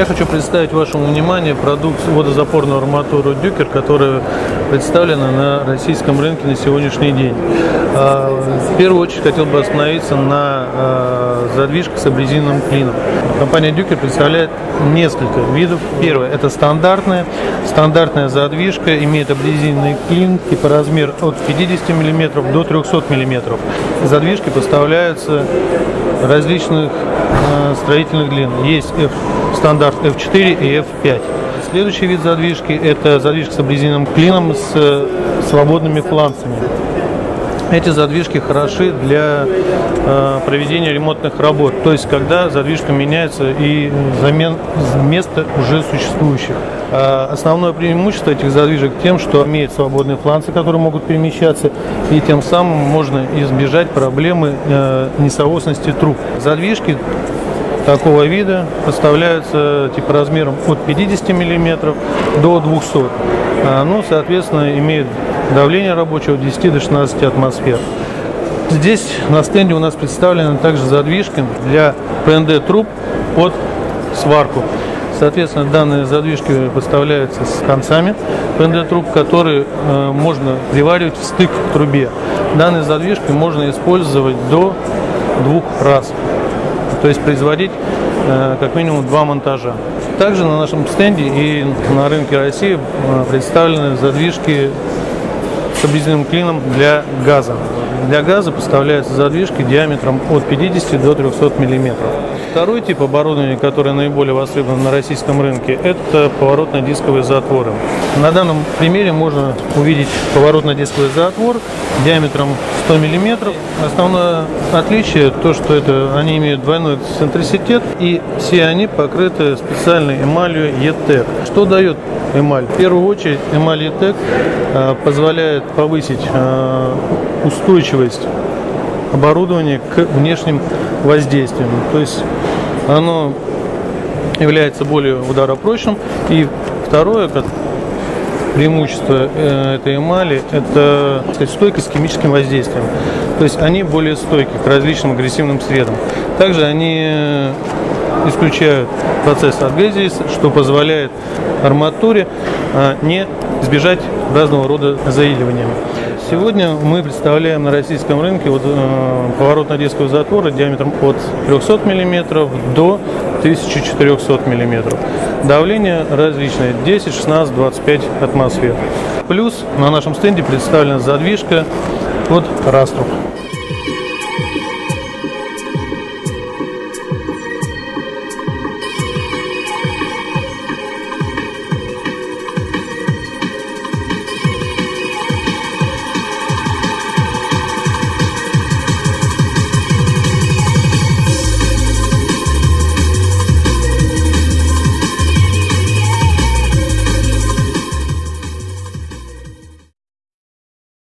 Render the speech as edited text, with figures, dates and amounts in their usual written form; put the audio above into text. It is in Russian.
Я хочу представить вашему вниманию продукцию водозапорную арматуру Дюкер, которая представлена на российском рынке на сегодняшний день. В первую очередь хотел бы остановиться на задвижках с абразивным клином. Компания Дюкер представляет несколько видов. Первое – это стандартная задвижка, имеет абразивный клин типа размер от 50 мм до 300 мм. Задвижки поставляются различных строительных длин. Есть стандарт F4 и F5. Следующий вид задвижки – это задвижка с абразивным клином с свободными фланцами. Эти задвижки хороши для проведения ремонтных работ, то есть когда задвижка меняется и замен места уже существующих. Основное преимущество этих задвижек тем, что имеют свободные фланцы, которые могут перемещаться, и тем самым можно избежать проблемы несоосности труб. Задвижки такого вида поставляются типа размером от 50 мм до 200 мм. Ну, соответственно, имеют давление рабочего от 10 до 16 атмосфер. Здесь на стенде у нас представлена также задвижка для ПНД труб под сварку. Соответственно, данные задвижки поставляются с концами ПНД труб, которые можно приваривать в стык к трубе. Данные задвижки можно использовать до 2 раз. То есть производить как минимум 2 монтажа. Также на нашем стенде и на рынке России представлены задвижки с абразивным клином для газа. Для газа поставляются задвижки диаметром от 50 до 300 мм. Второй тип оборудования, который наиболее востребован на российском рынке, это поворотно-дисковые затворы. На данном примере можно увидеть поворотно-дисковый затвор диаметром 100 мм. Основное отличие то, что они имеют двойной центриситет, и все они покрыты специальной эмалью E-TEC. Что дает эмаль? В первую очередь эмаль E-TEC позволяет повысить устойчивость оборудования к внешним воздействиям. То есть оно является более ударопрочным. И второе преимущество этой эмали – это стойкость к химическим воздействиям. То есть они более стойки к различным агрессивным средам. Также они исключают процесс адгезии, что позволяет арматуре не избежать разного рода заиливания. Сегодня мы представляем на российском рынке поворотно-дисковые затворы диаметром от 300 мм до 1400 мм. Давление различное – 10, 16, 25 атмосфер. Плюс на нашем стенде представлена задвижка под раструб.